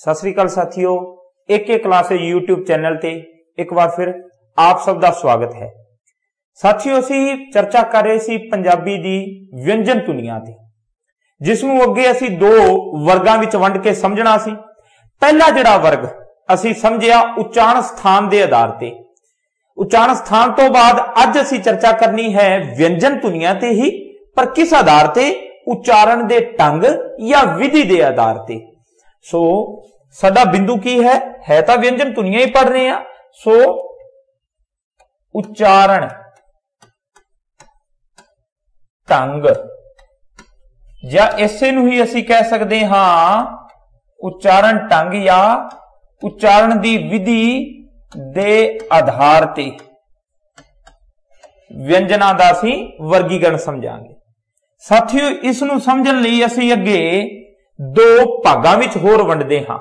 सत श्री अकाल साथियों, एक क्लास यूट्यूब चैनल ते एक बार फिर आप सब का स्वागत है। साथियों, असी चर्चा कर रहे सी पंजाबी दी व्यंजन धुनियां ते, जिसनू अगे असी दो वर्गां विच वंड के समझना सी। पहला जिहड़ा वर्ग असी समझिया उच्चारण स्थान के आधार ते। उच्चारण स्थान तो बाद अज असी चर्चा करनी है व्यंजन धुनियां ते ही, पर किस आधार ते? उच्चारण दे ढंग या विधि दे आधार ते। सो साडा बिंदु की है तो व्यंजन धुनियां ही पढ़ रहे हैं। सो उच्चारण ढंग या इसे नूं ही असी कह सकते हां उच्चारण ढंग या उच्चारण दी विधि दे आधार ते व्यंजना दा असी वर्गीकरण समझांगे। साथियों, इसनूं समझण लई असी अगे दो भागां विच होर वंडदे हां।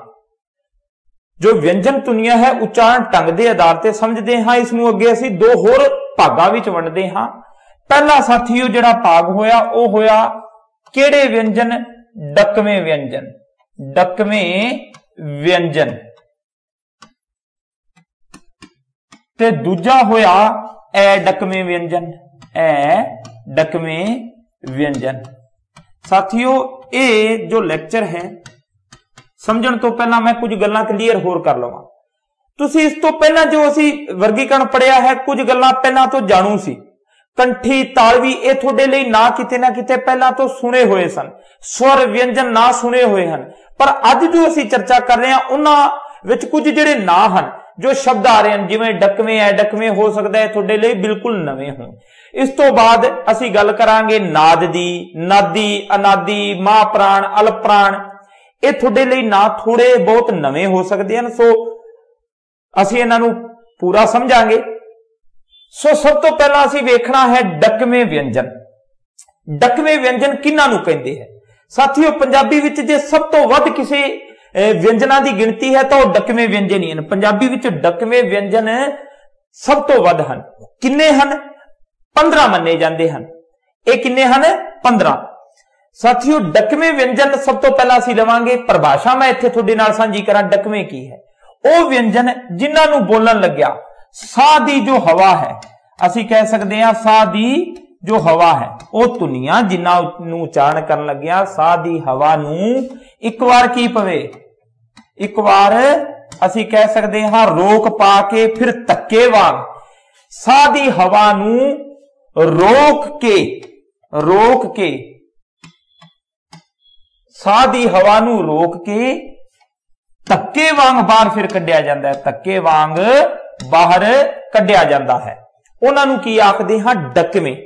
जो व्यंजन धुनियां है उच्चारण ढंग के आधार ते समझदे हां, इसनूं अगे असी दो होर भागां विच वंडदे हां। पहला साथियों जिहड़ा भाग होया वो होया किहड़े व्यंजन? डकवें व्यंजन। डकवें व्यंजन ते दूजा होया अडकवें व्यंजन। अडकवें व्यंजन। साथियों, ये जो लेक्चर है समझण तो पहला मैं कुछ गल्लां क्लीयर होर कर लवां। तुसी इस तो पहला जो असी वर्गीकरण पढ़िया है कुछ गल्लां पहला तो जाणू सी। कंठी तालवी ये थोड़े लिए ना किते पहला तो सुने हुए सन, स्वर व्यंजन ना सुने हुए हैं, पर अज जो असी चर्चा कर रहे हैं उन्हां विच कुछ जिहड़े ना हन जो शब्द आ रहे हैं, जिवें डकवें अडकवें हो सकता है थोड़े लिए बिल्कुल नवे होण। इस तो बाद असी गल करांगे नाद दी, नादी, अनादी, महाप्राण, अलप्राण। ये थोड़े लिए ना थोड़े बहुत नवे हो सकते हैं। सो असी इन्हां नूं पूरा समझांगे। सो सब तो पहला असी वेखना है डकवें व्यंजन। डकवें व्यंजन किन्हां नूं कहंदे है? साथियों, पंजाबी विच जे सब तो वध किसी व्यंजना की गिनती है तो डकवें व्यंजन ही हैं। पंजाबी विच डकवें व्यंजन सब तो वध हन। किन्ने हन? 15 मन्ने जाते हैं। ये किन्ने हन? 15। साथियों, डकवें व्यंजन सब तो पहला असी लवांगे परिभाषा। मैं इत्थे तुहाडे नाल सांझी करां डकवें की है। वो व्यंजन जिन्हां नूं बोलण लग्या साह दी जो हवा है, असी कह सकते हैं साह दी जो हवा है वो धुनियां जिन्हां नूं उच्चारण करन लग्या साह दी हवा नूं एक बार की पवे, एक बार असी कह सकते हां रोक पा के फिर धक्के वांग साह दी हवा नूं रोक के साह दी हवा नूं रोक के धक्के वांग बाहर फिर कढ़िया जाता है। धक्के वांग बाहर कढ़िया जाता है। उन्हां नूं की आखदे हां डकवें।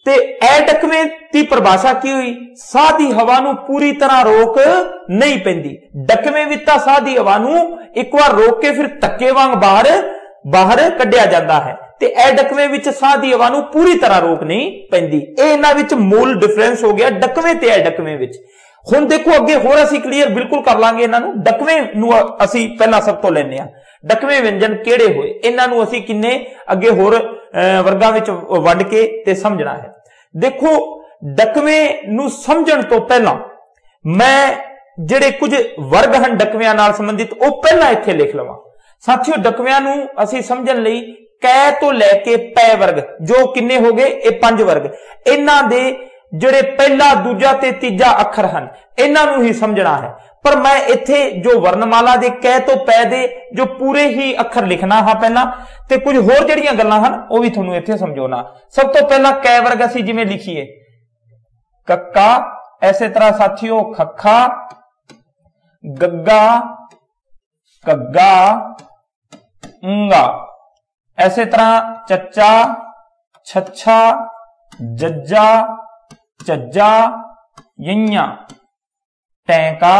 ते अडकवें की परिभाषा की हुई? साह दी हवा नूं पूरी तरह रोक नहीं पैंदी। डकवें विच तां साह दी हवा नूं एक बार रोक के फिर धक्के वांग बाहर कढ़िया जाता है, ते अडकवें विच साह दी हवा नूं पूरी तरह रोक नहीं पैंदी। ये इन्हां विच मूल डिफरेंस हो गया डकवें ते अडकवें विच। हुण देखो अगे होर असी क्लीयर बिल्कुल कर लांगे इन्हां नूं। डकवें नूं असी पहला सब तो लैने आ। डकवें व्यंजन किहड़े होए इन्हां नूं असी किन्ने अगे होर वर्गां विच वंड के ते समझना है। देखो, डकवें नूं समझण तो पहला मैं जिहड़े कुछ वर्ग हन डकविआं नाल संबंधित वो पहला इत्थे लिख लवां। साथियों, डकविआं नूं असी समझण लई कै तो लैके पै वर्ग जो किन्ने हो गए? ये 5 वर्ग। इन्हां दे जिहड़े पहला दूजा ते तीजा अखर हन इन्हां नूं ही समझना है। पर मैं इत्थे जो वर्णमाला दे कै तो पै दे जो पूरे ही अखर लिखना हा पहला, ते कुछ होर जिहड़ियां गल्लां हन वो भी तुहानूं इत्थे समझाउणा। सब तो पहला कै वर्ग असी जिवें लिखीए कक्का, ऐसे तरह साथियों खक्खा, गग्गा, कग्गा, ऊंगा, ऐसे तरह चच्चा, छच्छा, जज्जा, चज्जा, यंया, टैंका,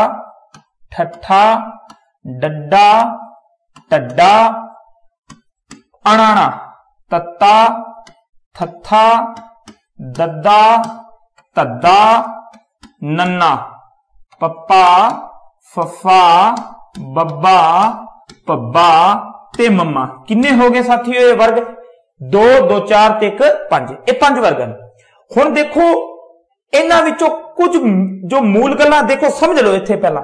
ठट्ठा, डड्डा, टड्डा, अणाणा, तत्ता, थत्था, दद्दा, तद्दा, नन्ना, पप्पा, फफा, बब्बा, पब्बा ते मम्मा। किन्ने हो गए साथियों ये वर्ग? 2 2 4 ते 1 5। ये 5 वर्ग हैं। हुण देखो इन्हां विचों कुछ जो मूल गल्लां देखो समझ लो। इत्थे पहला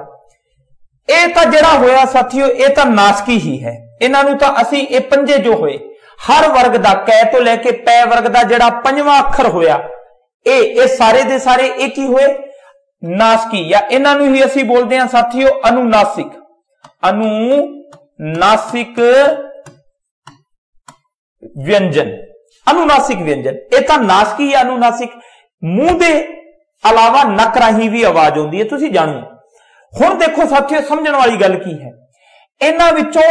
ਇਹ ਤਾਂ ਜਿਹੜਾ ਹੋਇਆ ਸਾਥੀਓ ਇਹ ਤਾਂ ਨਾਸਕੀ ਹੀ ਹੈ। ਇਹਨਾਂ ਨੂੰ ਤਾਂ ਅਸੀਂ ਇਹ ਪੰਜੇ ਜੋ ਹੋਏ हर वर्ग का कै तो लेके पै वर्ग का जिहड़ा पंजवां अखर होया ये सारे दे सारे एक ही होए नासकी या इन्हां नूं ही असीं बोलदे हां साथियों अनुनासिक। अनुनासिक व्यंजन, अनुनासिक व्यंजन ये तां नासकी या अनुनासिक मूंह दे अलावा नक राही भी आवाज आउंदी है तुसीं जाणो। हुण देखो साथियों समझण वाली गल की है, इन्हां विचों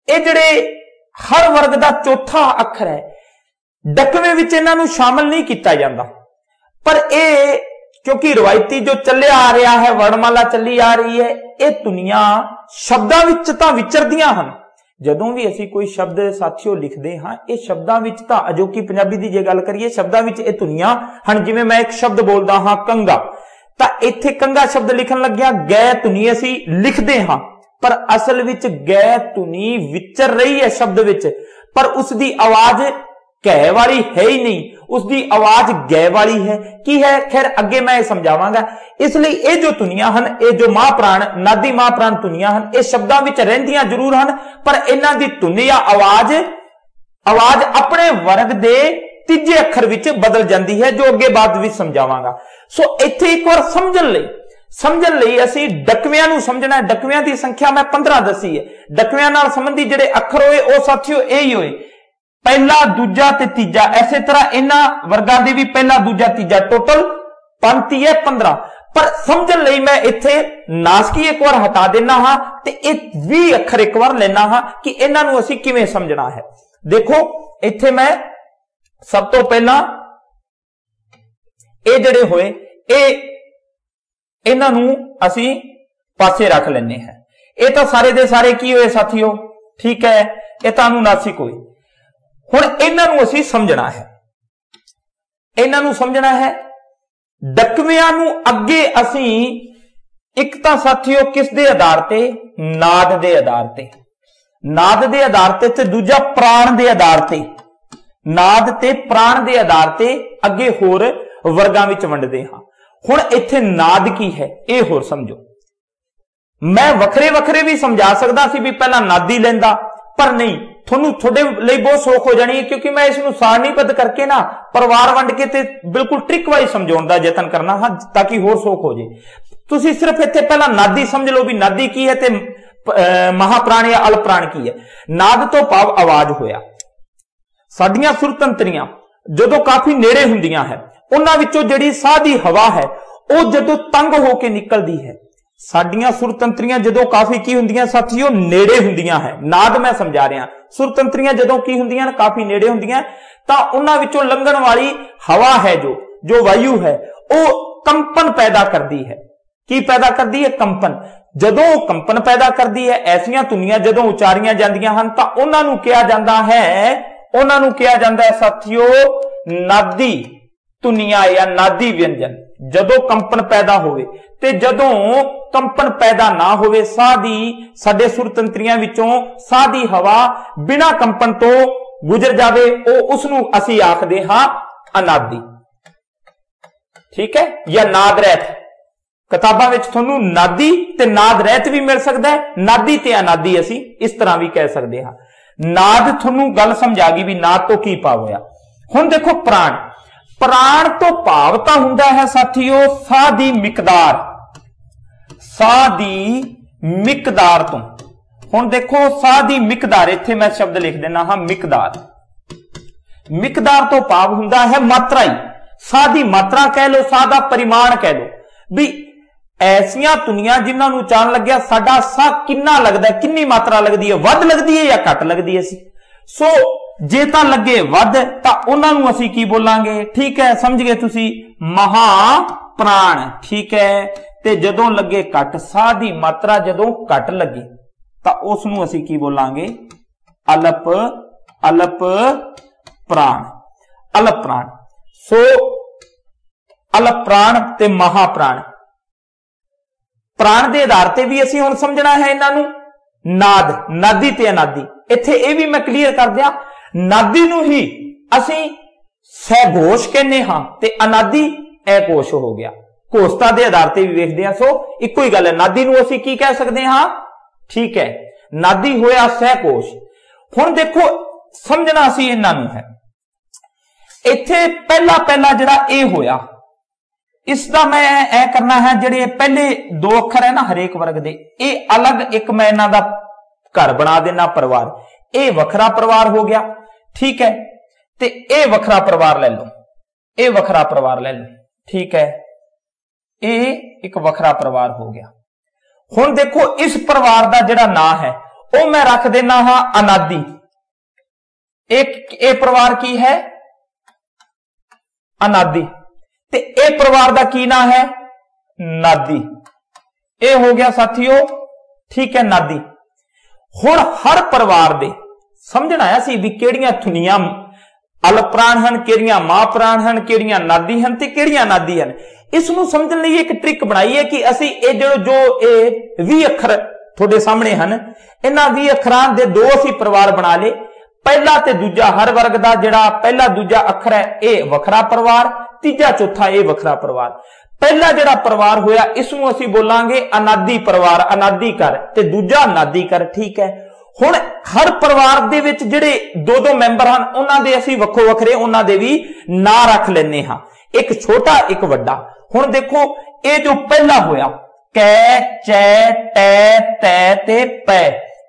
ये जिहड़े हर वर्ग का चौथा अखर है डकवे विच इन्हां नूं शामिल नहीं किया जाता, पर यह क्योंकि रवायती जो चलिया आ रहा है वर्णमाला चली आ रही है ये धुनियां शब्दां विच तां विचरदियां हन। जदों भी असीं कोई शब्द साथियों लिखते हाँ ये शब्दां विच तां अजोकी पंजाबी दी जे गल करिए शब्दां विच ये धुनियां हन। जिवें मैं एक शब्द बोलदा हाँ कंगा तां इत्थे कंगा शब्द लिखण लग्गिया गै धुनी असीं लिखदे हाँ पर असल विच गै धुनी विचर रही है शब्द विच, पर उसकी आवाज कै वाली है ही नहीं, उसकी आवाज गै वाली है की है। खैर अगे मैं समझावांगा। इसलिए ये जो धुनियां हन ये जो महाप्राण नादी महाप्राण धुनियां हन ये शब्दां विच रहिंदियां जरूर हन पर इन्हां दी धुनी या आवाज अपने वर्ग दे तीजे अखर विच बदल जाती है जो अगे बाद विच समझावांगा। सो इत्थे एक बार समझण लई असीं डकवियां नूं समझना। डकवियां दी संख्या मैं 15 दसी है। डकवियां नाल संबंधी जिहड़े अखर होए ओ साथियों यही होए पहला दूजा ते तीजा। इसे तरह इन्हां वर्गां दे भी पहला दूजा तीजा टोटल 35 है 15। पर समझण लई मैं इत्थे नासकी एक बार हटा देना हाँ ते ये 20 अखर एक बार लेना हाँ कि इन्हां नूं असीं किवें समझना है। देखो इत्थे मैं सब तो पहला ये जिहड़े होए इन्हां नूं असीं पासे रख लेने हैं। ये तो सारे दे सारे की होए साथियों, ठीक है, ये तो अनुनासिक होए। हुण इन्हां नूं असीं समझना है, इन्हां नूं समझना है। डकवियां नूं अगे असीं एक तां साथियों किस दे आधार ते नाद दे आधार ते, नाद दे आधार ते दूजा प्राण दे आधार ते, नाद ते प्राण दे आधार ते अगे होर वर्गां विच वंडदे हां। हुण इत्थे नाद की है ये होर समझो। मैं वखरे वखरे भी समझा सकदा सी भी पहला नादी लेंदा पर नहीं, थोनू थोड़े लिए बहुत सौख हो जानी है क्योंकि मैं इसनूं सारणीबद्ध करके ना परिवार वंड के ते बिल्कुल ट्रिक वाइज समझाउण दा यतन करना हाँ ताकि होर सौख हो जाए। तुसीं सिर्फ इत्थे पहला नादी समझ लो भी नादी की है ते महाप्राण या अलप्राण की है। नाद तो भाव आवाज होया। साडियां सुरतंत्रियां जदों काफी नेड़े हुंदियां है उन्हां विचों जिहड़ी साह दी हवा है वह जदों तंग होके निकलदी है। साडियां सुरतंत्रियां जदों काफी की हुंदियां साथियों नेड़े हुंदियां है। नाद मैं समझा रहा, सुरतंत्रियां जदों की हुंदियां काफी नेड़े हुंदियां तां उन्हां विचों लंघण वाली हवा है जो वायु है वह कंपन पैदा करती है। की पैदा करती है? कंपन। जदों कंपन पैदा करती है ऐसियां धुनियां जदों उचारियां जांदियां हन तां उन्हां नूं किहा जांदा है साथियों नादी धुनियां या नादी व्यंजन। जदों कंपन पैदा होवे ते जदों कंपन पैदा ना होवे साह दी साडे सुरतंत्रियां विचों साह दी हवा बिना कंपन तो गुजर जावे उसनूं असीं आखदे हां अनादी, ठीक है, या नाद रहत। किताबां विच तुहानूं नादी ते नाद रहत भी मिल सकदा है, नादी ते अनादी असीं इस तरह भी कह सकदे हां। नाद तुहानूं गल समझा गई भी नाद तो की भाव होया। हुण देखो प्राण, प्राण तो भाव तां हुंदा है साथियों साह दी मिकदार, साह दी मिकदार तो। हुण देखो साह दी मिकदार, इत्थे मैं शब्द लिख देना हां मिकदार। मिकदार तो भाव हुंदा है मात्रा ही, साह दी मात्रा कह लो, साह दा परिमाण कह लो भी ऐसियां धुनियां जिन्हां नूं उचारण लग्गिया साडा साह किन्ना लगदा है, किन्नी मात्रा लगदी है, वध लगदी है या घट लगदी है। सो जे तां लगे वध तां उन्हां नूं असीं की बोलांगे, ठीक है, समझ गए तुसीं, महाप्राण, ठीक है। ते जदों लगे घट, साह दी मात्रा जदों घट लगे तां उस नूं असीं की बोलांगे अलप प्राण, अलप प्राण। सो अलप प्राण ते महाप्राण, प्राण दे आधार ते भी असीं हुण समझना है इन्हां नूं नाद, नादी ते अनादी। इत्थे ये भी मैं क्लीयर कर दिया, नादी नूं ही असीं सहघोष कहने हां ते अनादी अघोष हो गया। ਘੋषता के आधार पर भी वेखते हैं। सो इको ही गल है, नादी नूं असीं की कह सकते हाँ, ठीक है, नादी होया सहकोश। हुण देखो समझना असीं इन्हां नूं है, इत्थे पहला पहला जिहड़ा ए होया, इसका मैं ऐ करना है, जिहड़े पहले दो अखर है ना हरेक वर्ग दे, ए अलग एक मैं इन्हां दा घर बना देना परिवार, ए वखरा परिवार हो गया, ठीक है। ते ए वखरा परिवार ले लो, ए वखरा परिवार ले लो, ठीक है, ए एक वखरा परिवार हो गया। हुण देखो इस परिवार का जिहड़ा नाम है वह मैं रख देना हां अनादि। एक ए परिवार की है अनादि, ते ए परिवार का की नाम है नादी। ए हो गया साथियों, ठीक है, नादी। हुण हर परिवार दे समझना है सी भी किहड़ियां धुनियां अलप्राण हन, किहड़ियां महाप्राण हन, किहड़ियां नादी हन ते किहड़ियां नादी हन। इसनूं समझण लई एक ट्रिक बनाई है कि असीं ए जो ए 20 अखर तुहाडे सामने हन, इन्हां 20 अखरां दे दो असीं परिवार बना ले। पहला ते दूजा हर वर्ग दा जिहड़ा पहला दूजा अखर है ए वखरा परिवार, तीजा चौथा ए वखरा परिवार। पहला जिहड़ा परिवार होया इसनूं असीं बोलांगे अनादि परिवार, अनादि कर, ते दूजा अनादि कर, ठीक है। हुण हर परिवार दे विच जिहड़े दो दो मैंबर हन उन्हां दे असीं वक्खो वखरे उन्हां दे भी नां रख लैने हां, एक छोटा एक वड्डा। हुण देखो ये जो पहला होया कै चै टै तै ते पै,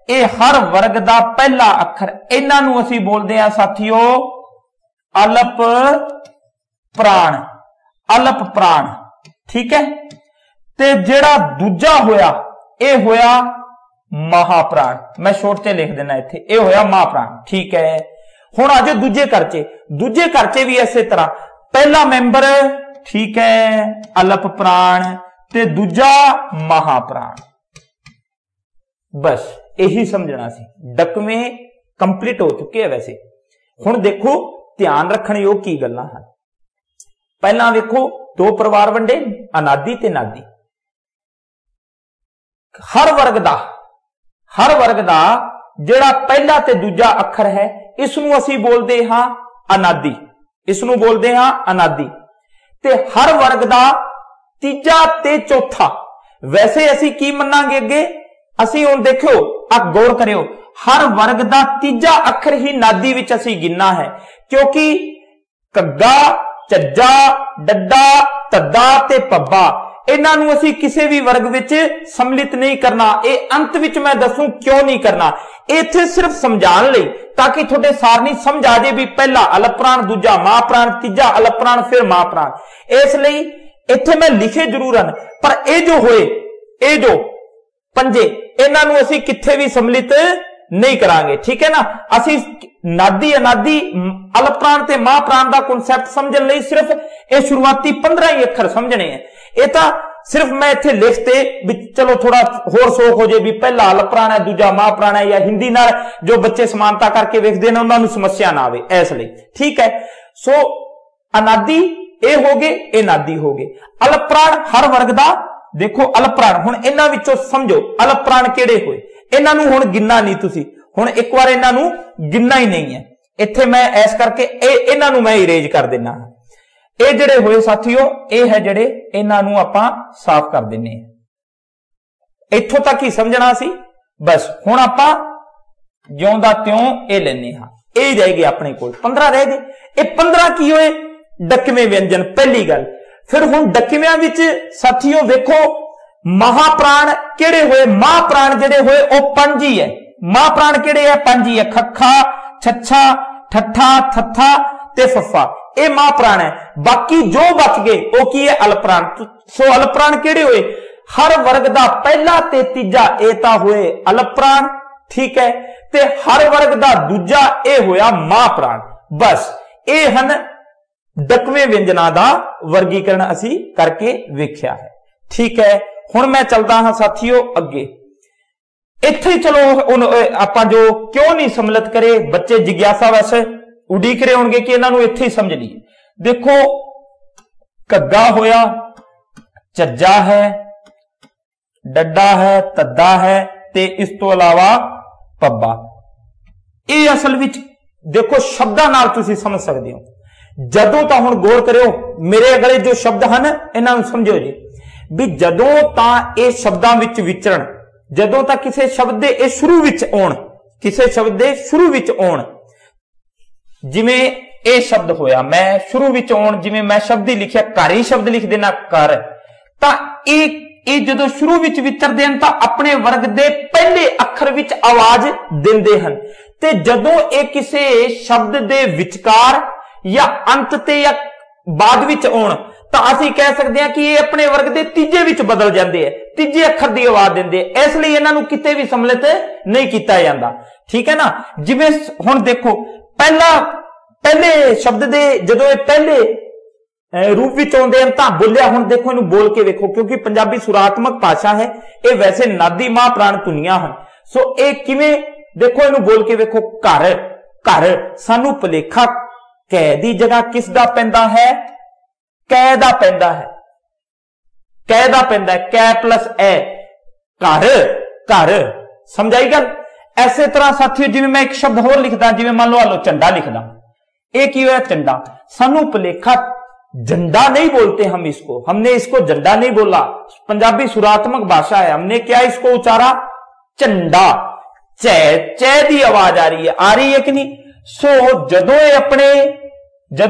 ये हर वर्ग दा पहला अखर, इन्हां नूं असीं बोलदे आ साथियों अलप प्राण, अलप प्राण, ठीक है। ते जिहड़ा दूजा होया ये होया महाप्राण, मैं शोर्ट ते लिख देना इत्थे, ये होया महाप्राण, ठीक है। हुण आ जाओ दूजे खर्चे, दूजे खर्चे भी इसे तरह पहला मैंबर, ठीक है, अलप प्राण ते दूजा महाप्राण, बस यही समझना सी। डकवें कंप्लीट हो चुके हैं। वैसे हुण देखो ध्यान रखने योग की गल्लां हन। पहला देखो दो परिवार वंडे अनादि ते नादी, हर वर्ग दा जिहड़ा पहला ते दूजा अखर है इसनूं असीं बोलदे हां अनादि, इसनूं बोलदे हां अनादि। ते हर वर्ग दा तीजा ते चौथा, वैसे असीं की मन्नांगे अगे, असीं हुण देखो आ गौर करियो, हर वर्ग दा तीजा अखर ही नादी विच असीं गिनना है, क्योंकि कग्गा झज्जा डड्डा तद्दा ते पब्बा इन्हां नूं असीं किसी भी वर्ग विच सम्मिलित नहीं करना। ये अंत विच मैं दसूं क्यों नहीं करना, इत्थे सिर्फ समझाण लई ताकि थोड़े सारनी समझ आ जाए भी पहला अलप्राण दूजा महाप्राण तीजा अलप्राण फिर महाप्राण। इसलिए इत्थे मैं लिखे जरूर हन, पर ये जो होए ये जो पंजे इन्हां नूं असीं किथे भी सम्मिलित नहीं करांगे, ठीक है ना। असीं नादी अनादि अलप्राण ते महाप्राण का कॉन्सैप्ट समझण लई सिर्फ ये शुरुआती 15 ही अखर समझने हैं। ये तां सिर्फ मैं इत्थे लिखते भी चलो थोड़ा होर सोख हो जाए भी पहला अलप्राण है दूजा महाप्राण है, या हिंदी नाल जो बच्चे समानता करके वेखदे ने उन्हां नूं समस्या ना आवे, इसलिए ठीक है। सो अनादि ए हो गए, ए नादी हो गए। अलप्राण हर वर्ग दा देखो अलप्राण, हुण इन्हां विचों समझो अलप्राण किहड़े होए, इन्हां नूं हुण गिनना नहीं तुसीं, हुण एक बार इन्हां नूं गिनना ही नहीं है। इत्थे मैं ऐस करके इन्हां नूं मैं इरेज कर देना। ये जिहड़े होए साथियों ये है जिहड़े इन्हां नूं आपां साफ कर दिंने आ। इत्थों तक ही समझना सी बस। हुण आपां ज्यों दा त्यों ये लैने हां, ये रह गए अपने कोल 15 रह गए। ये 15 की होए डकवें व्यंजन, पहली गल। फिर हुण डकवियां विच साथियों देखो महाप्राण किहड़े होए, महाप्राण जिहड़े होए वो 5 ही है। महाप्राण किहड़े है 5 ही है, खखा छच्छा ठट्ठा थत्था ते फफा, ये महाप्राण है। बाकी जो बच गए वो की है अलप्राण। सो अलप्राण किहड़े होए, हर वर्ग दा पहला ते तीजा ए तां होए अलप्राण, ठीक है, ते हर वर्ग दा दूजा ए होया महाप्राण। बस ये हन डकवें व्यंजना दा वर्गीकरण असी करके वेख्या है, ठीक है। हुण मैं चलदा हां साथियों अगे। इत्थे ही चलो आपां जो क्यों नहीं सम्मिलित करे, बच्चे जिग्यासा वैसे उड़ीक रहे होंगे कि इन्हां नूं इत्थे ही समझ लीए। देखो घग्गा होया, झज्जा है, डड्डा है, तद्दा है ते इस तो अलावा पब्बा। ये असल विच देखो शब्दां नाल तुसीं समझ सकदे हो। जदों तां हुण गौर करियो, मेरे अगले जो शब्द हैं इन्हां नूं समझो जी, भी जदों तां इह शब्दां विच विचरण, जदों तां किसी शब्द दे इह शुरू विच आउण, किसी शब्द दे शुरू विच आउण, जिवें इह शब्द होया, मैं शुरू विच आउण, जिवें मैं शब्द ही लिखिया घर ही शब्द लिख देना कर, तां ਇਹ ਜਦੋਂ ਸ਼ੁਰੂ ਵਿੱਚ ਵਿਚਰਦੇ ਹਨ ਤਾਂ ਆਪਣੇ ਵਰਗ ਦੇ ਪਹਿਲੇ ਅੱਖਰ ਵਿੱਚ ਆਵਾਜ਼ ਦਿੰਦੇ ਹਨ, ਤੇ ਜਦੋਂ ਇਹ ਕਿਸੇ ਸ਼ਬਦ ਦੇ ਵਿਚਕਾਰ ਜਾਂ ਅੰਤ ਤੇ ਜਾਂ ਬਾਅਦ ਵਿੱਚ ਆਉਣ ਤਾਂ ਅਸੀਂ ਕਹਿ ਸਕਦੇ ਹਾਂ ਕਿ ਇਹ ਆਪਣੇ ਵਰਗ ਦੇ ਤੀਜੇ ਵਿੱਚ ਬਦਲ ਜਾਂਦੇ ਹੈ, ਤੀਜੇ ਅੱਖਰ ਦੀ ਆਵਾਜ਼ ਦਿੰਦੇ, ਇਸ ਲਈ ਇਹਨਾਂ ਨੂੰ ਕਿਤੇ ਵੀ ਸੰਮਿਲਿਤ ਨਹੀਂ ਕੀਤਾ ਜਾਂਦਾ। ਠੀਕ ਹੈ ਨਾ। ਜਿਵੇਂ ਹੁਣ ਦੇਖੋ ਪਹਿਲੇ ਸ਼ਬਦ ਦੇ ਜਦੋਂ ਇਹ ਪਹਿਲੇ रूप विच आउंदे हैं तां बोलिया, हुण देखो इहनूं बोल के वेखो, क्योंकि पंजाबी सुरात्मक भाषा है, ये वैसे नादी मां प्राण धुनियां हन, सो ये किवें देखो इहनूं बोल के वेखो, घर घर सानू भुलेखा कै दी जगह किस दा पैंदा है, कै दा पैंदा है, कै दा पैंदा है, कै प्लस ए, घर घर, समझाई गल। ऐसे तरह साथियों जिवें मैं एक शब्द होर लिखदा, जिवें मान लो आलो झंडा लिखदा, ये की होया झंडा, सानू भुलेखा झंडा नहीं बोलते हम इसको, हमने इसको झंडा नहीं बोला, पंजाबी सुरात्मक भाषा है, हमने क्या इसको उचारा झंडा, चै दी आवाज आ रही है कि नहीं। सो जदों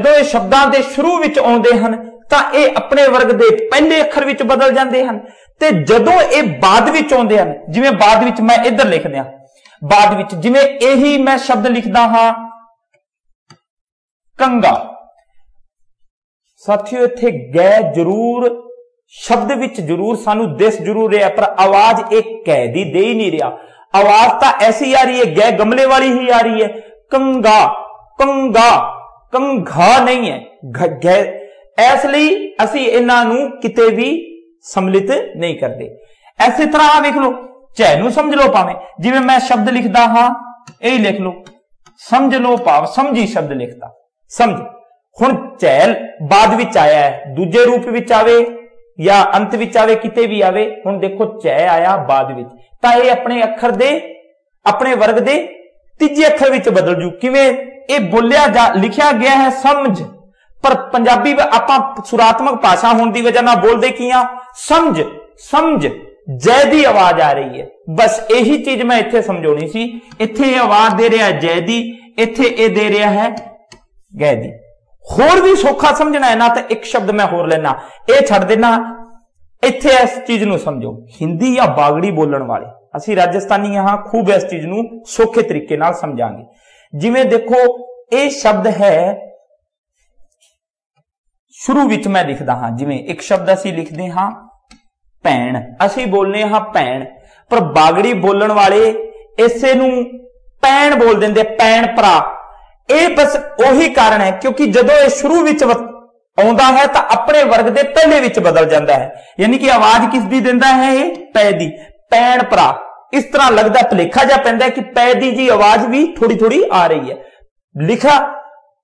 ये शब्दां दे शुरू विच आउंदे हन तां ये अपने वर्ग दे पहले अखर विच बदल जांदे हन, ते जदों ये बाद विच आउंदे हन, जिवें बाद विच मैं इधर लिख दियां, बाद विच जिवें यही मैं शब्द लिखदा हां कंगा, साथियों इत्थे गै जरूर शब्द विच जरूर सानू दिस जरूर रहा, पर आवाज एक कै दी दे ही नहीं रहा, आवाज तो ऐसी आ रही है, गै गमले वाली ही आ रही है, कंगा कंगा कंघा नहीं है, इसलिए असी इन्हां नूं किते भी सम्मिलित नहीं करते। ऐसे तरह आ वेख लो, झै नूं समझ लो, भावें जिवें मैं शब्द लिखदा हां यही लिख लो, समझ लो भाव समझी शब्द लिखता, समझ। हुण झैल बाद विच आया है, दूजे रूप विच आवे या अंत विच आवे, किते भी आवे, हुण देखो झै आया बाद विच, तां इह अपने अखर दे अपने वर्ग दे तीजे अखर विच बदल जू। किवें इह बोलिया जा लिखिया गया है समझ, पर पंजाबी आपां सुरात्मक भाषा होण दी वजह नाल बोलदे की हां समझ, समझ जै दी आवाज आ रही है, बस यही चीज मैं इत्थे समझाउणी सी। इत्थे आवाज दे रहा है जै दी, इत्थे इह दे रहा है गै दी। होर भी सौखा समझना है ना, तो एक शब्द मैं होर लेना, यह छड़ देना, इत्थे इस चीज नूं समझो, हिंदी या बागड़ी बोलण वाले असी राजस्थानी यहां खूब इस चीज नूं सौखे तरीके नाल समझांगे। जिवें देखो यह शब्द है शुरू विच मैं लिखदा हां, जिवें एक शब्द असी लिखदे हां भैण, असी बोलने हां भैण, पर बागड़ी बोलण वाले इसे नूं भैण बोल देंदे, भैण भरा। ਇਹ बस ਉਹੀ कारण है क्योंकि जदों ये शुरू विच आउंदा है तो अपने वर्ग दे पहले विच बदल जाता है, यानी कि आवाज किस दी दिंदा है, ये पै दी, भैण भरा। इस तरह लगता भुलेखा जा पैंदा है कि पै दी जी आवाज भी थोड़ी थोड़ी आ रही है, लिखा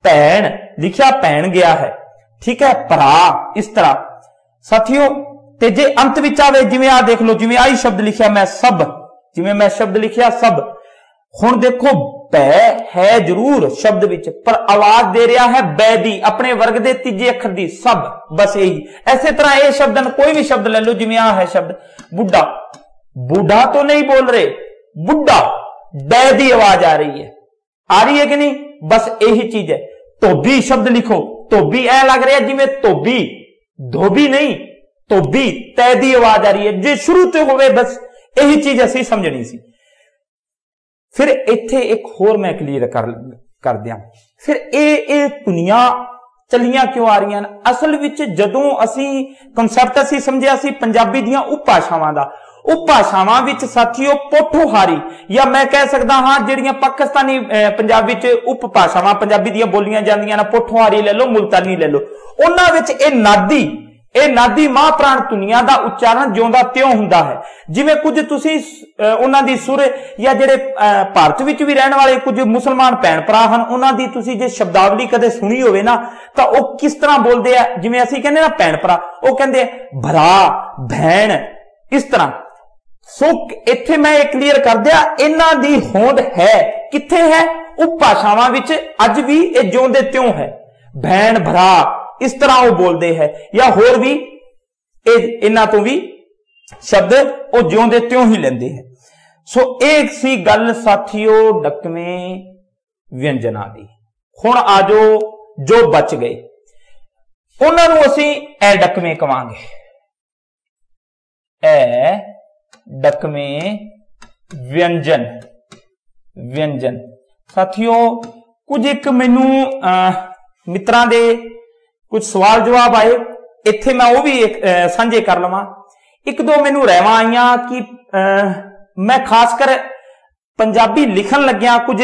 भैण लिखा भैण गया है, ठीक है, भरा। इस तरह साथियों ते जे अंत विच आवे, जिवें आ देख लो, जिवें आई शब्द लिखिया मैं सब, जिवें मैं शब्द लिखिया सब, हुण देखो पै है जरूर शब्द विच, पर आवाज दे रहा है बै दी, अपने वर्ग दे तीजे अखर दी, सब, बस यही। ऐसे तरह ये शब्द कोई भी शब्द ले लो, जिवें आ है शब्द बुढ़ा, बूढ़ा तो नहीं बोल रहे, बुढ़ा, बै दी आवाज आ रही है कि नहीं, बस यही चीज है। धोबी शब्द लिखो, धोबी ऐ लग रहा है जिवें धोबी, धोबी नहीं धोबी, तै दी आवाज आ रही है, जे शुरू तो होवे, बस यही चीज असी समझनी सी। फिर इत्थे एक होर मैं क्लीयर कर दिया, फिर ये दुनिया चलियां क्यों आ रही हैं। असल विच जदों असी कंसैप्ट असी समझिया सी पंजाबी दियां उपभाषावां दा, उपभाषावां विच साथियों पोठोहारी, या मैं कह सकदा हां जिहड़ियां पाकिस्तानी पंजाब विच उपभाषावां पंजाबी दियां बोलियां जांदियां ना, पोठोहारी ले लो, मुल्तानी ले लो, उन्हां विच ਇਹ नादी मां प्राण धुनिया का उच्चारण जिउंदा त्यों हुंदा है। जिवें कुछ तुसीं उन्हां दी सुर या जिहड़े भारत विच भी रहण वाले कुछ मुसलमान भैण भरा हन, उन्हां दी तुसीं जे शब्दावली कदे सुनी होवे ना, तां ओह किस तरह बोलदे आ, जिवें असीं कहंदे ना भैण भरा, ओह कहंदे भरा भैण, इस तरह। सो इत्थे मैं क्लीयर कर दिया, इन्हां दी होंद है कित्थे है, उपभाषावां विच अज भी इह जिउंदे त्यों है। भैन भरा इस तरह वो बोलते हैं, या होर भी इन्हां तो भी शब्द वो ज्यों दे त्यों ही लेंदे हैं। सो एक सी गल साथियों ढकवें व्यंजना दी। हुण आजो जो बच गए उन्होंने असीं ए ढकवें कहांगे, ए ढकवें व्यंजन। व्यंजन साथियों कुछ एक मैनू मित्रां दे कुछ सवाल जवाब आए, इत्थे मैं वो भी एक साझे कर लवां। एक दो मैनू रहवां आईयां कि मैं खासकर पंजाबी लिखन लग्या कुछ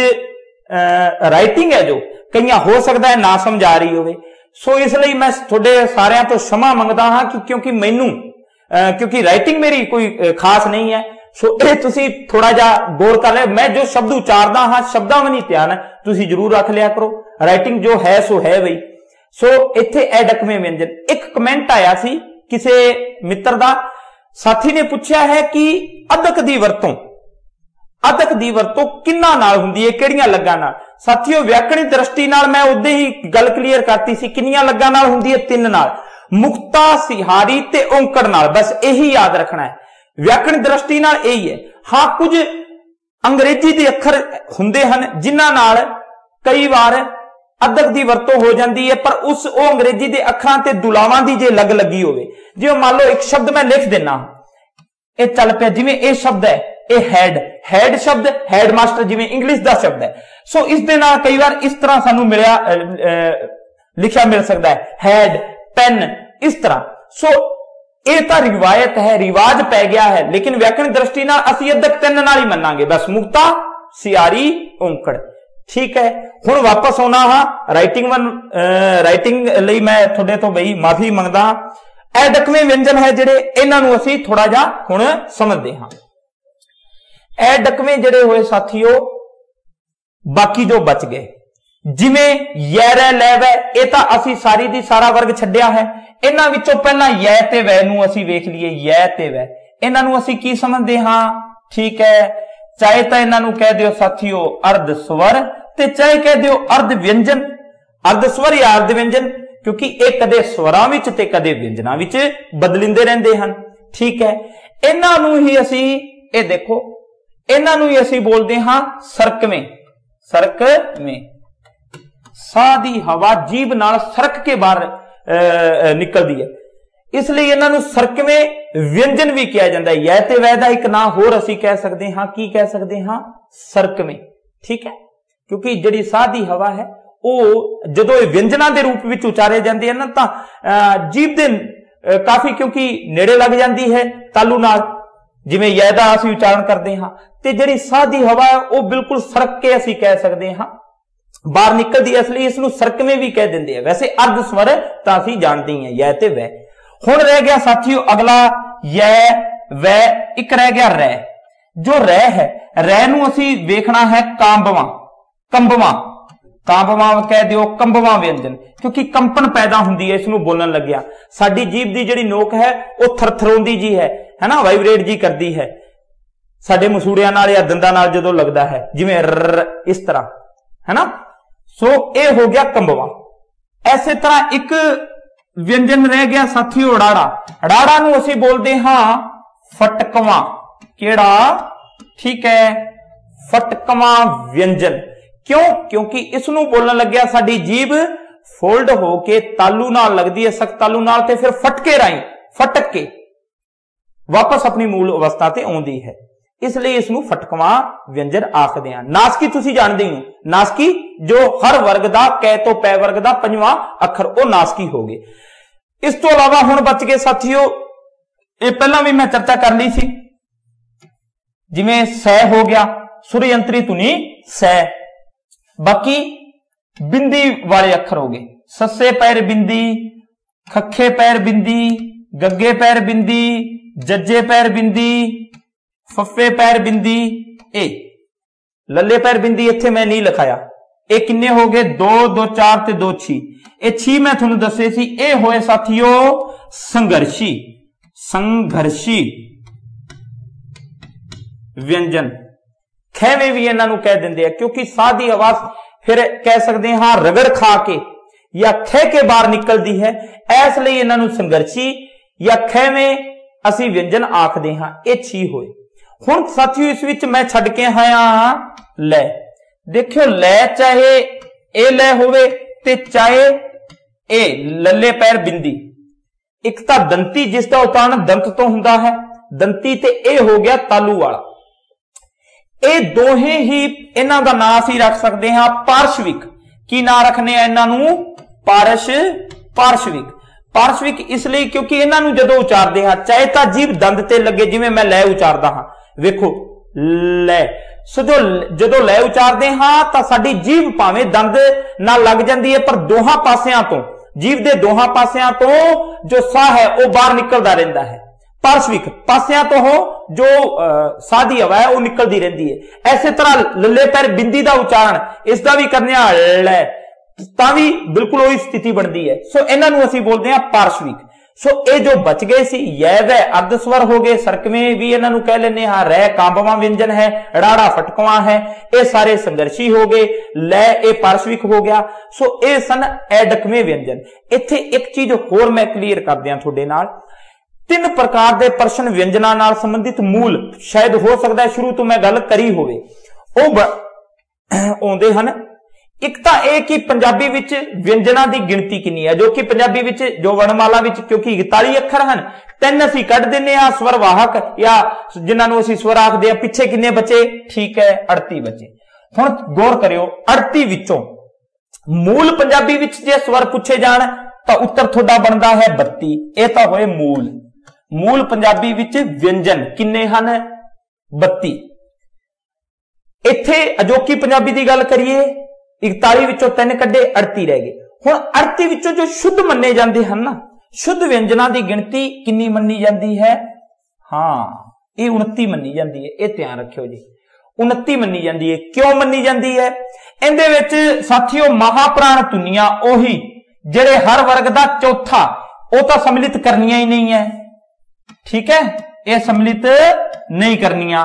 राइटिंग है जो कई हो सकता है ना समझ आ रही होवे, सो इसलिए मैं थोड़े सारिਆਂ तो क्षमा मंगदा हां कि क्योंकि मैनू क्योंकि राइटिंग मेरी कोई खास नहीं है, सो ये तुसी थोड़ा जा गौर कर ले। मैं जो शब्द उचारदा हां शब्दां में नहीं ध्यान तुसी जरूर रख लिया करो, राइटिंग जो है सो है बई। सो इत्थे ए ढकवें व्यंजन। एक कमेंट आया सी किसी मित्र दा, साथी ने पूछा है कि अदक दी वरतों, अदक दी वरतों किन्ना नाल हुंदी है, किहड़ियां लग्गां नाल। साथियों व्याकरण दृष्टि नाल मैं उदे ही गल क्लीयर करती सी, किन्नियां लग्गां नाल हुंदी है, 3 नाल, मुक्ता सिहारी ते औंकड़ नाल। बस यही याद रखना है, व्याकरण दृष्टि नाल यही है। हां कुछ अंग्रेजी दे अखर हुंदे हन जिन्हां नाल कई बार अदक दी वरतों हो जाती है, पर उस ओ अंग्रेजी दे अखरां ते दुलावां दी जे लग लगी होवे। जिवें मान लो एक शब्द मैं लिख देना, ये चल पिया जिवें ये शब्द है ये हैड, हैड शब्द हैड मास्टर जिवें इंग्लिश दा शब्द है। सो इस दे नाल कई बार इस तरह सानू मिलिया लिखा मिल सकता है हैड पेन इस तरह। सो ये तो रिवायत है, रिवाज पै गया है, लेकिन व्याकरण दृष्टि नाल असीं अदक 3 नाल ही मनांगे बस, मुक्ता सियारी औंकड़। ठीक है, हुण वापस आउणा हां राइटिंग लई मैं तुहाडे तो बई माफी मंगदा हां। ए ढकवें व्यंजन है जिहड़े इन्हां नूं असीं थोड़ा जा हुण समझदे हां। ए ढकवें जिहड़े होए साथियों बाकी जो बच गए जिवें यैरै लैवै, ये तां असीं सारी दी सारा वर्ग छड्डिया है। इन्हां विचों पहला यै ते वै नूं असीं वेख लईए, यै ते वै इन्हां नूं असीं की समझदे हां। ठीक है, चाहे तां इन्हां नूं कह दिओ साथियों अर्ध स्वर ते चाहे कह दिओ अर्ध व्यंजन, अर्ध स्वर या अर्ध व्यंजन, क्योंकि एक कदे स्वरां विच ते कदे व्यंजनां विच बदलिंदे रहिंदे हन। ठीक है, इन्हां नूं ही असीं ये देखो इन्हां नूं ही असीं बोलदे हां सरकवें। सरकवें साह दी हवा जीभ नाल सरक के बाहर निकलदी है, इसलिए इन्हां नूं सरकवें व्यंजन भी कहा जाता है। यै ते वै दा एक नाम होर असीं कह सकदे हां, की कह सकदे हां, सरकवें। ठीक है, क्योंकि जिहड़ी साह दी हवा है वो जदों व्यंजनां दे रूप विच उचारे जांदे हैं ना तां जीभ दे काफी क्योंकि नेड़े लग जाती है तालू नाल, जिवें यै दा असीं उचारण करदे हां, ते जिहड़ी साह दी हवा है वो बिल्कुल सरक के असीं कह सकदे हां बाहर निकलदी है, इसलिए इसनूं सरकवें भी कह दिंदे हैं। वैसे अर्ध स्वर तां असीं जाणदे ही यै ते वै। हुण रह गया साथियों अगला यै वै, एक रह गया रै। जो रै है, रै नूं असीं वेखना है कांबवां, कंबवां, कांबवां कह दिओ कंबवां व्यंजन, क्योंकि कंपन पैदा हुंदी है इसनूं बोलण लग्या। साडी जीभ दी जिहड़ी नोक है वो थरथराउंदी जी है ना, वाइब्रेट जी करदी है साडे मसूड़ियां नाल या दंदां नाल जदों लगदा है, जिवें र इस तरह है ना। सो ये हो गया कंबवां। ऐसे तरह एक व्यंजन रह गया साथियों राड़ा। राड़ा नूं असीं बोलदे हां फटकवां। केड़ा? ठीक है, फटकवां व्यंजन। क्यों? क्योंकि इसनूं बोलण लग्या साडी जीभ फोल्ड होके तालू नाल लगदी है, सख्त तालू नाल, ते फिर फटके राई फटक के वापस अपनी मूल अवस्था ते आउंदी है, इसलिए इसनूं फटकवां व्यंजन आखदे हां। नासकी तुसीं जाणदे हो, नासकी जो हर वर्ग दा कै तो पै वर्ग दा 5वां अखर वो नासकी हो गए। इस तो अलावा हुण बच गए साथियों, ये पहला भी मैं चर्चा कर ली सी, जिवें सै हो गया सुर यंत्री धुनी सै। बाकी बिंदी वाले अखर हो गए, सस्से पैर बिंदी, खखे पैर बिंदी, गग्गे पैर बिंदी, जज्जे पैर बिंदी, फफे पैर बिंदी, ए लल्ले पैर बिंदी इत्थे मैं नहीं लिखाया। ये किन्ने हो गए? 2 2 4 ते 2 6। ये 6 मैं तुहानूं दस्से सी, ये होए साथियों संघर्षी। संघर्षी व्यंजन खैवे भी इन्हां नूं कह दिंदे आ, क्योंकि साह दी आवाज फिर कह सकते हां रगड़ खा के या ख के बाहर निकलती है, इसलिए इन्हों संघर्षी या खैवें असी व्यंजन आखते हाँ। ये छी होए। हुण साथियों इस विच मैं छड्ड के आया लै। देखियो लै चाहे ए लै होवे ते चाहे ए लल्ले पैर बिंदी, एक तां दंती जिसका उच्चारण दंत तो हुंदा है, दंती ते ए हो गया तालू वाला। ए दोहे ही इन्हां दा नाम असीं रख सकते हैं पार्श्विक। की नाम रखने इन्हां नूं? पार्श्विक। पार्श्विक इसलिए क्योंकि इन्हां नूं जदों उचारदे हां चाहे तां जीभ दंद ते लगे, जिवें मैं लै उचारदा हां, वेखो लै। सो जो लै उचारदे हां तां साडी जीभ भावें दंद नाल लग जांदी है, पर दोहां पासियां तो जीभ दे दोहां पासियां तो जो साह है वह बाहर निकलता रहता है। पार्श्विक पासियां तो हो जो साह की हवा है वह निकलती रहती है। ऐसे तरह लल्ले पैर बिंदी का उच्चारण इसका भी करने लै तां भी बिल्कुल वही स्थिति बनती है। सो इन्हां नूं असीं बोलते हैं पार्श्विक। सो ये जो बच गए सी यै वै अर्ध स्वर हो गए, सरकवें भी इन्हां नूं कह लेने हाँ, रै कांबवा व्यंजन है, राड़ा फटकवा है, ये सारे संघर्षी हो गए, लै ये पार्श्विक हो गया। सो ये सन एडकवें व्यंजन। इत्थे एक चीज होर मैं क्लीयर कर दियां तुहाडे नाल, 3 प्रकार के प्रश्न व्यंजना नाल संबंधित मूल शायद हो सकता है शुरू तो मैं गल करी होवे, वो आउंदे हन। एक तो यह कि पंजाबी विच व्यंजना की गिनती कितनी है, जो कि पंजाबी विच जो वर्णमाला विच क्योंकि 41 अखर हैं, 3 असीं कढ दिंदे हां स्वर वाहक या जिन्हां नूं असीं स्वर आखदे हां। पिछे किन्ने बचे? ठीक है 38 बचे। हुण गौर करियो 38 विचों मूल पंजाबी विच जे स्वर पूछे जाण तां उत्तर तुहाडा बनदा है 32। ये तां होए मूल पंजाबी विच व्यंजन किन्ने हन? 32। इत्थे अजोकी पंजाबी की गल करिए 41 विचों 3 कड्डे 38 रह गए। हुण 38 विचों जो शुद्ध मन्ने जाते हैं ना, शुद्ध व्यंजना की गिनती कितनी मन्नी जाती है? हाँ, ये 29 मन्नी जाती है। यह ध्यान रखियो जी, 29 मन्नी जाती है। क्यों मन्नी जाती है? इहदे विच साथियों महाप्राण धुनियां ओही जिहड़े हर वर्ग का चौथा वो तो सम्मिलित करनियां ही नहीं है। ठीक है, यह सम्मिलित नहीं करनियां,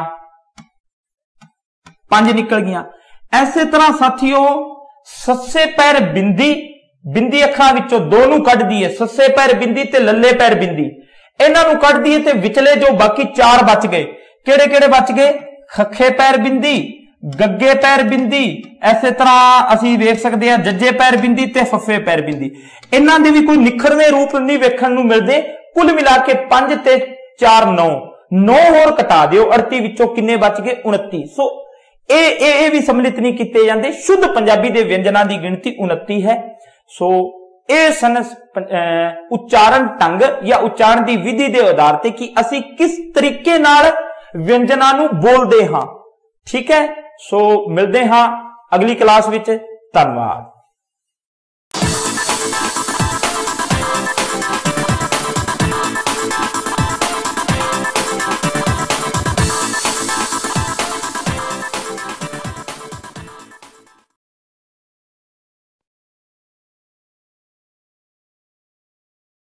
5 निकल गया। ऐसे तरह साथियों सस्से पैर बिंदी अखां विचों 2 नूं कढ दईए, सस्से पैर बिंदी ते लल्ले पैर बिंदी, इन्हां नूं कढ दईए ते विचले जो बाकी 4 बच गए, किहड़े किहड़े बच गए? खखे पैर बिंदी, गग्गे पैर बिंदी, ऐसे तरह असीं वेख सकते हैं जज्जे पैर बिंदी ते फफे पैर बिंदी। इन्हां दे भी कोई निखरवे रूप नहीं वेखण नूं मिलदे। कुल मिला के 5 ते 4 9 होर कटा दिओ, 38 विचों किन्ने बच गए? 29। सो ए भी सम्मिलित नहीं किए जाते। शुद्ध पंजाबी के व्यंजना की गिनती 29 है। सो ये सन उच्चारण ढंग या उच्चारण की विधि के आधार पर कि असी किस तरीके नाल व्यंजना नूं बोलते हाँ। ठीक है, सो मिलते हाँ अगली क्लास विच। धन्यवाद।